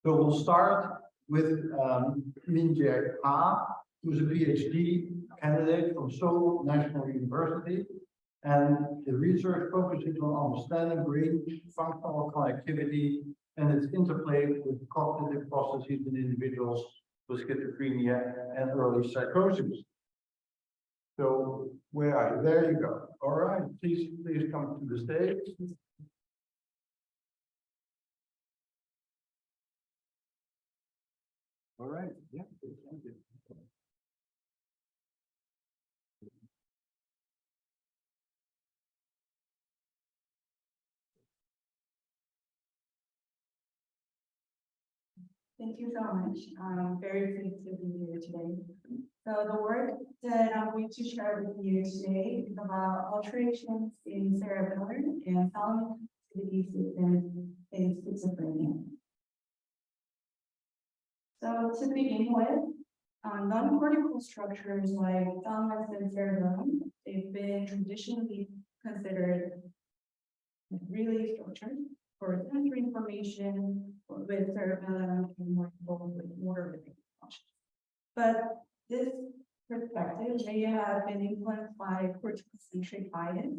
So we'll start with Min-Jae Ha, who's a PhD candidate from Seoul National University. And the research focuses on understanding brain functional connectivity and its interplay with cognitive processes in individuals with schizophrenia and early psychosis. So where are you? There you go. All right, please come to the stage. All right, yeah, thank you. Thank you so much. I'm very pleased to be here today. So the work that I'm going to share with you today is about alterations in cerebellar and thalamic activity system in schizophrenia. So to begin with, non-cortical structures like thalamus and cerebellum, they've been traditionally considered really structured for sensory information with cerebellum and more involved with motor related functions. But this perspective may have been influenced by cortical-centric bias,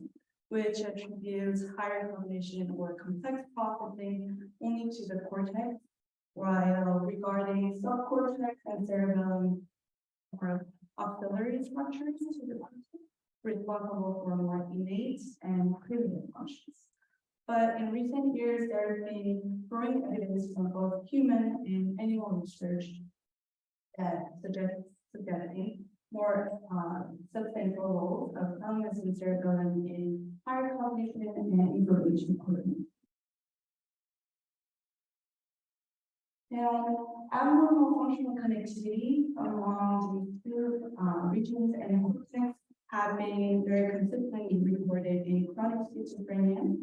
which attributes higher cognition or complex processing only to the cortex, while regarding subcortex and cerebellum or auxiliary structures to the cortex, responsible for more innate and primitive functions. But in recent years, there has been growing evidence from both human and animal research that suggesting more substantial roles of thalamus and cerebellum in higher cognition and information coordination. Now, abnormal functional connectivity among these two regions and cortex have been very consistently reported in chronic schizophrenia,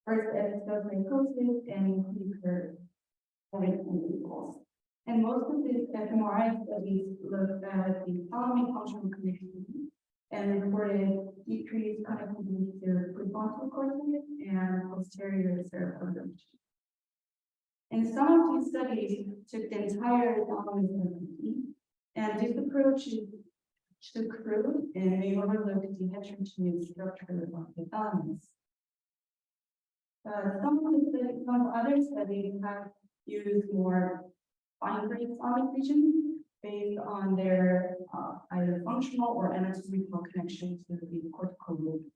first episode psychosis, and weaker individuals. And most of these fMRI studies looked at the thalamic functional connectivity and reported decreased connectivity to prefrontal cortex and posterior cerebellum. And some of these studies took the entire thalamus connectivity, and this approach took crude and may overlook the heterogeneous structure of the thalamus. Some other studies have used more fine-grained thalamic regions based on their either functional or anatomical connection to the cortical lobe.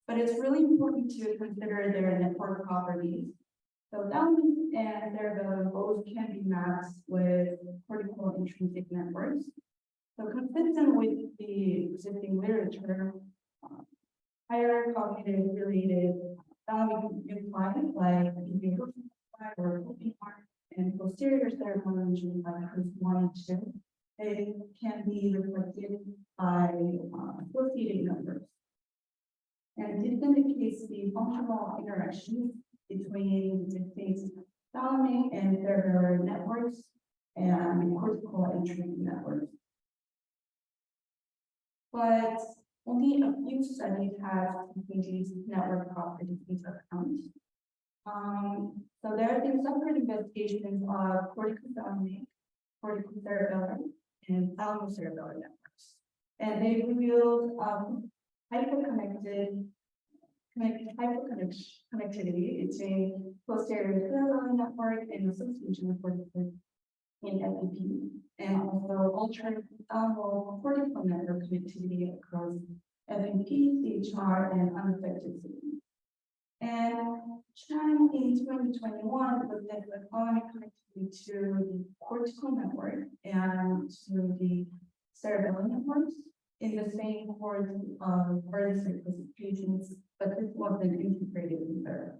But it's really important to consider their network properties. So thalamus and cerebellum both can be mapped with cortical intrinsic networks. So consistent with the existing literature, higher cognitive related thalamic implies like the or and posterior cerebellum region like Chris 1 and 2, they can be reflected by associated numbers. And this indicates the functional interactions between distinct thalamic and cerebellar networks and cortical intrinsic networks. But only a few studies have taken these network properties into account. So there have been separate investigations of cortico-thalamic, cortico-cerebellar, and thalamocerebellar networks. And they revealed hyperconnectivity between posterior cerebellar network and association with cortical in FEP, and also altered thalamo-cortical network connectivity across FEP, CHR, and unaffected systems. And Chang in 2021 looked at the thalamic connectivity to the cortical network and to the cerebellum networks in the same cohort of early psychosis patients, but this wasn't integrated in therapy.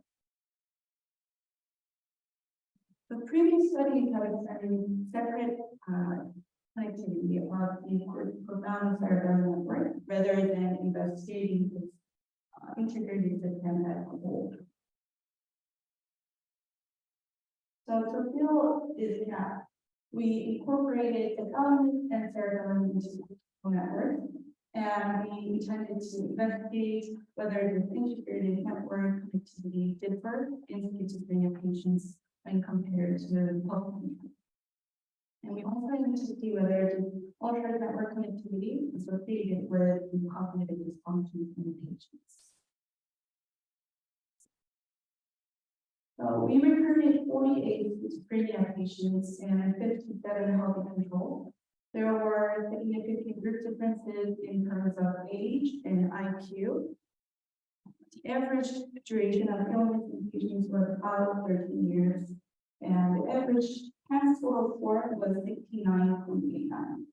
The previous studies have examined separate connectivity of the cortico-thalamo-cerebellar network rather than investigating this integrated system as a whole. So to fill this gap, we incorporated the thalamus and cerebellum into the cortical network, and we intended to investigate whether this integrated network connectivity differs in schizophrenia patients when compared to the public. And we also need to see whether the altered network connectivity is associated with the cognitive dysfunctions in patients. So we recruited 48 schizophrenia patients and 57 healthy control. There were significant group differences in terms of age and IQ. The average duration of illness in patients was about 13 years, and the average total score was 69.89.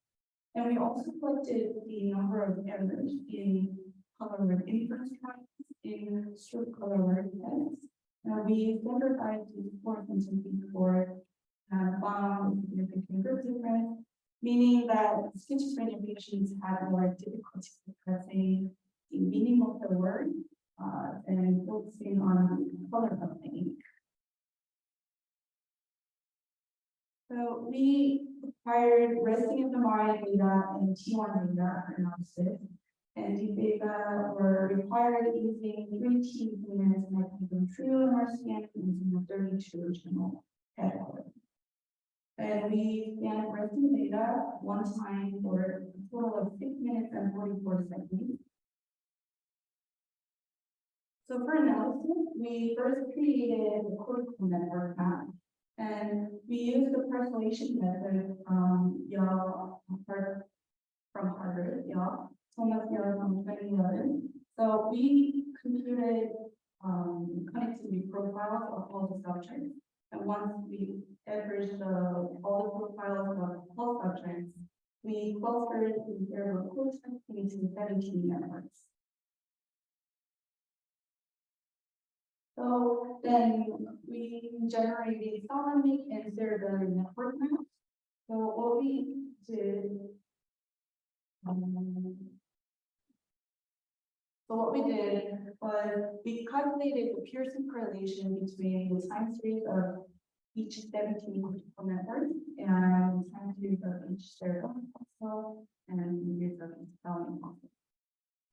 And we also collected the number of errors in color word inference trials in short color word tests. We standardized the scores into before and found significant group difference, meaning that schizophrenia patients had more difficulty expressing the meaning of the word and focusing on the color of the ink. So we acquired resting fMRI data and T1 data analysis, and these data were required using 3 T units like true MR scan using a 32 channel category. And we scanned resting data one time for a total of 6 minutes and 44 seconds. So for analysis, we first created a cortical network map, and we used the parcellation method from Harvard, Thomas from 2011. So we computed connectivity profiles of all the subjects, and once we averaged all the profiles of all subjects, we clustered the cerebral cortex into 17 networks. So then we generated thalamic and cerebellum network maps. So what we did, was we calculated the Pearson correlation between the time series of each 17 cortical networks and the time series of each cerebellum also and years of each thalamic also.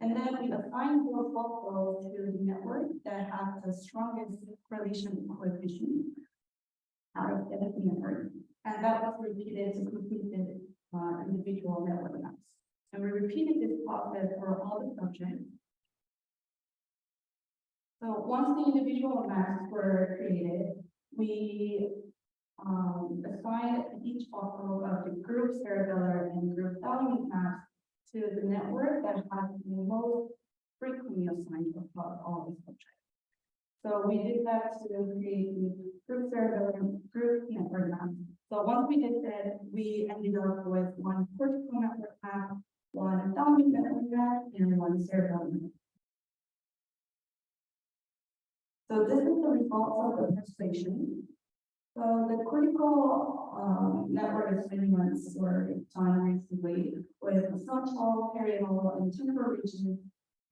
And then we assigned more focal to the network that has the strongest correlation coefficient out of 17 networks. And that was repeated to complete the individual network maps. And we repeated this process for all the subjects. So once the individual maps were created, we assigned each focal of the group cerebellar and group thalamic maps to the network that has the most frequently assigned across all the subjects. So we did that to create the group cerebellum group network map. So once we did that, we ended up with one cortical network map, one thalamic network map, and one cerebellum. So this is the result of the parcellation. So the cortical network experiments were done recently with frontal, parietal, and temporal regions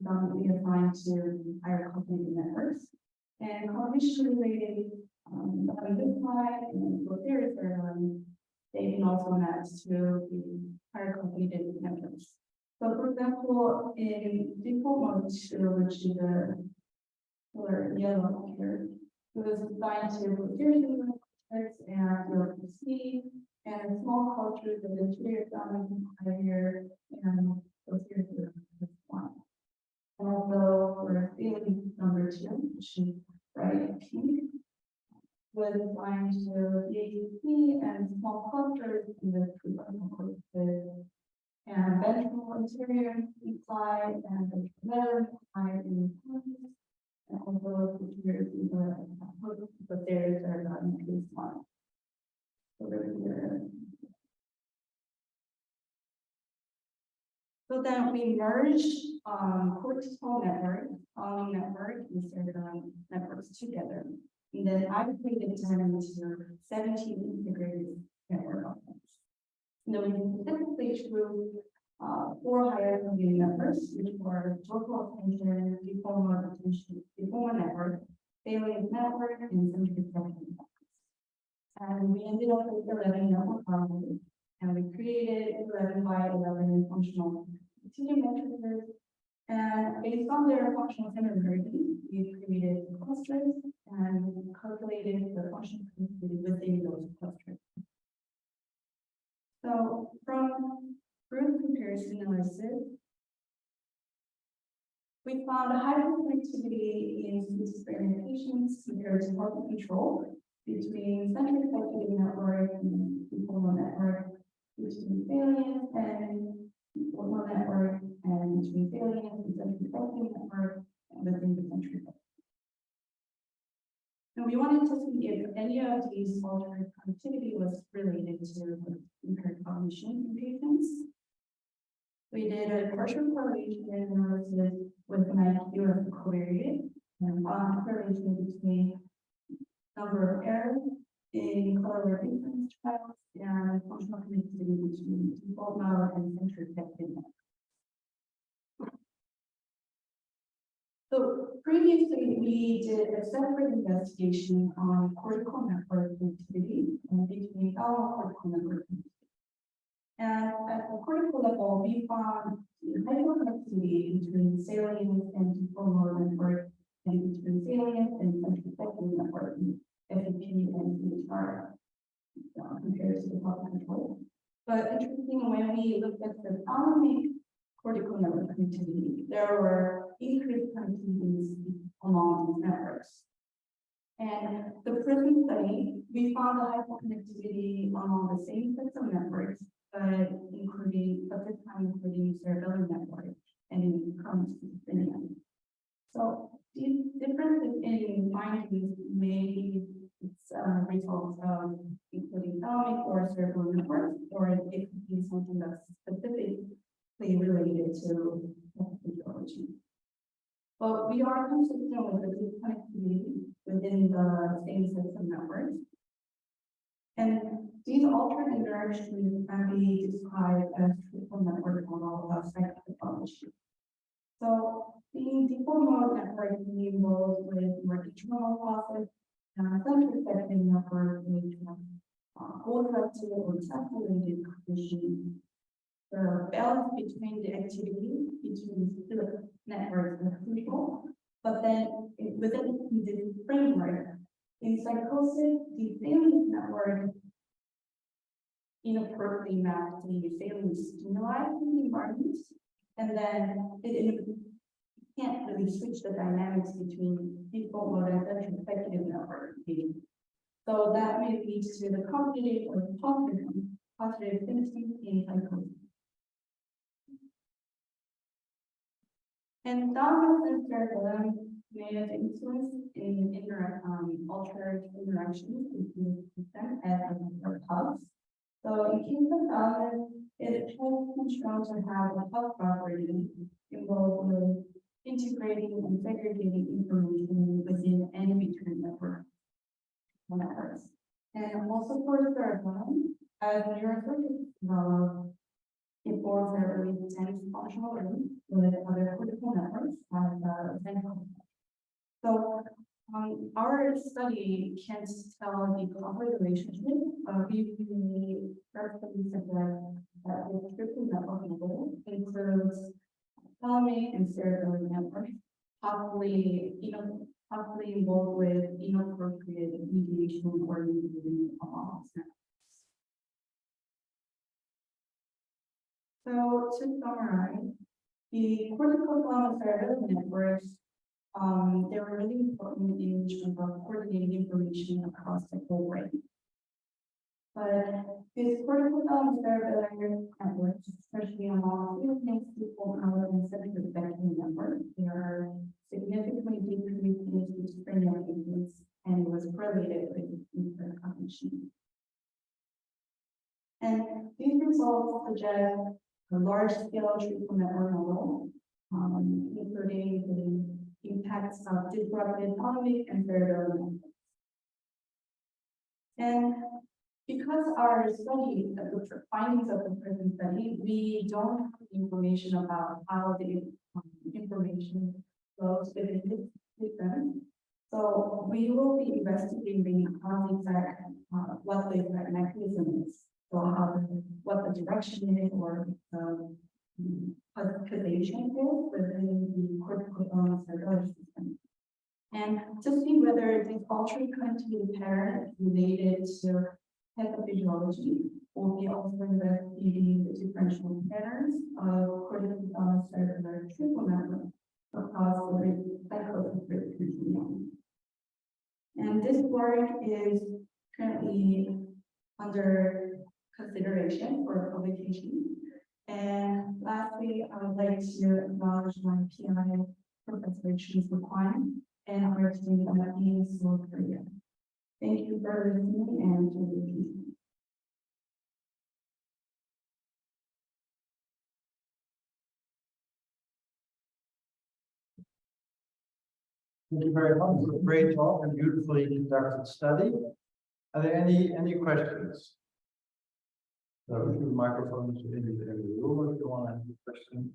predominantly assigned to higher cognitive networks. And cognition-related identified and posterior cerebellum, they can also match to the higher cognitive networks. So for example, in default mode 2, which is the color yellow here, it was assigned to posterior and URPC and small cultures of anterior thalamic higher and posterior one. And also for feeling number 2, which is right pink, was assigned to PAC and small cultures in the prefrontal cortex and ventral anterior implied and ventral implied in the cortex. And also posterior in the posterior cerebellum increased one. So then we merged cortical network, thalamic network, and cerebellum networks together. And then aggregated them into 17 integrated network objects. Now we specifically drew 4 higher cognitive networks, which were total attention, deformer network, salient network, and central perception networks. And we ended up with 11 network problems, and we created 11 by 11 functional continuum matrices. And based on their functional similarity, we created clusters and calculated the functional connectivity within those clusters. So from group comparison analysis, we found a high connectivity in schizophrenia patients compared to healthy control between central executive network and informal network, between salient and informal network, and between salient and central executive network, and within the central. And we wanted to see if any of these altered connectivity was related to impaired cognition in patients. We did a partial correlation analysis with an IQ of covariate and found correlation between number of errors in color inference trials and functional connectivity between default mode and central executive network. So previously, we did a separate investigation on cortical network connectivity and between thalamocortical network connectivity. And at the cortical level, we found hyperconnectivity between salient and default mode network, and between salient and central executive network, FEP and CHR, compared to the top control. But interesting, when we looked at the thalamic cortical network connectivity, there were increased connectivities among these networks. And the present study, we found a hyperconnectivity among the same sets of networks, but including, at this time, including cerebellum network and in chronic schizophrenia. So these differences in findings may be results of including thalamic or cerebellum networks, or it could be something that's specifically related to pathology. But we are consistent with the connectivity within the same system networks. And these alternate interactions can be described as triple network model of psychopathology. So the default mode network can be involved with more internal process, central executive network with goal-directed or task-related cognition. The balance between the activity between the networks and control, but then within the framework, in psychosis, the salient network inappropriately mapped the salient stimuli in the environment, and then it can't really switch the dynamics between default mode and central executive network. So that may lead to the cognitive or positive symptoms in psychosis. And thalamus and cerebellum may have influence in altered interactions between them as network hubs. So in case of thalamus, it has been shown to have a hub property involved with integrating and segregating information within and between networks. And also for cerebellum, as neuroscience develop, it forms a really intense functional link with other cortical networks as central. So our study can't tell the causal relationship. We carefully suggest that the triple network model includes thalamic and cerebellum networks, possibly involved with inappropriate mediation or mediating among networks. So to summarize, the cortico-thalamo-cerebellar networks, they were really important in terms of coordinating information across the whole brain. But these cortico-thalamo-cerebellar networks, especially among salient, default mode and central executive networks, they are significantly decreased in schizophrenia cases and was correlated with impaired cognition. And these results suggest a large-scale triple network model, including the impacts of disrupted thalamic and cerebellum networks. And because our study, the findings of the present study, we don't have information about how the information flows within this system. So we will be investigating how exact, what the exact mechanism is. So what the direction is, or parcellation is within the cortico-thalamo-cerebellar system. And to see whether this altered connectivity pattern is related to pathophysiology, or we also investigating the differential patterns of cortico-thalamo-cerebellar triple network across the psychosis continuum. And this work is currently under consideration for publication. And lastly, I would like to acknowledge my PI, Professor Cheese Kwan, and our team in Seoul, Korea. Thank you for listening and to the Thank you very much. It was a great talk and beautifully conducted study. Are there any questions? So if the microphone is in the room, if you want to ask a question.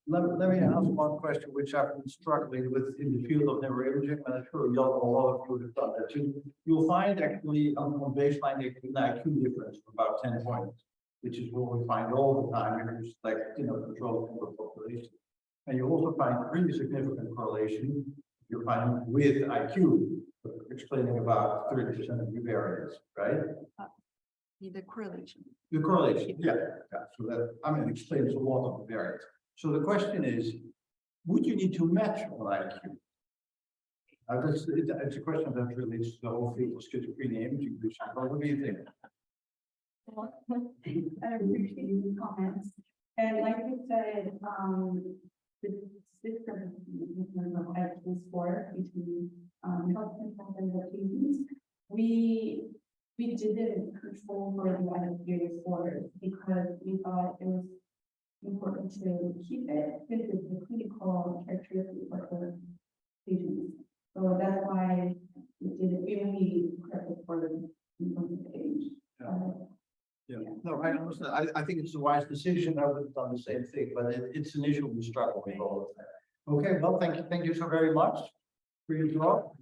Let me ask one question which I've been struggling with in the field of neuroimaging, and I'm sure a lot of you have done that too. You'll find actually on baseline an IQ difference of about 10 points, which is what we find all the time if you select, control for the population. And you also find really significant correlation you're finding with IQ, explaining about 30% of the variance, right? The correlation. The correlation, yeah. So that, explains a lot of the variance. So the question is, would you need to match on IQ? It's a question that relates to the whole field of schizophrenia imaging. What do you think? I appreciate your comments. And like you said, the system in terms of IQ score between health consultants and patients, we didn't control for the IQ scores because we thought it was important to keep it. This is the clinical characteristic for the patients. So that's why we didn't really correct for them in terms of age. Yeah. No, I understand. I think it's a wise decision. I would have done the same thing, but it's an issue we struggle with all the time. Okay, well, thank you so very much for your talk.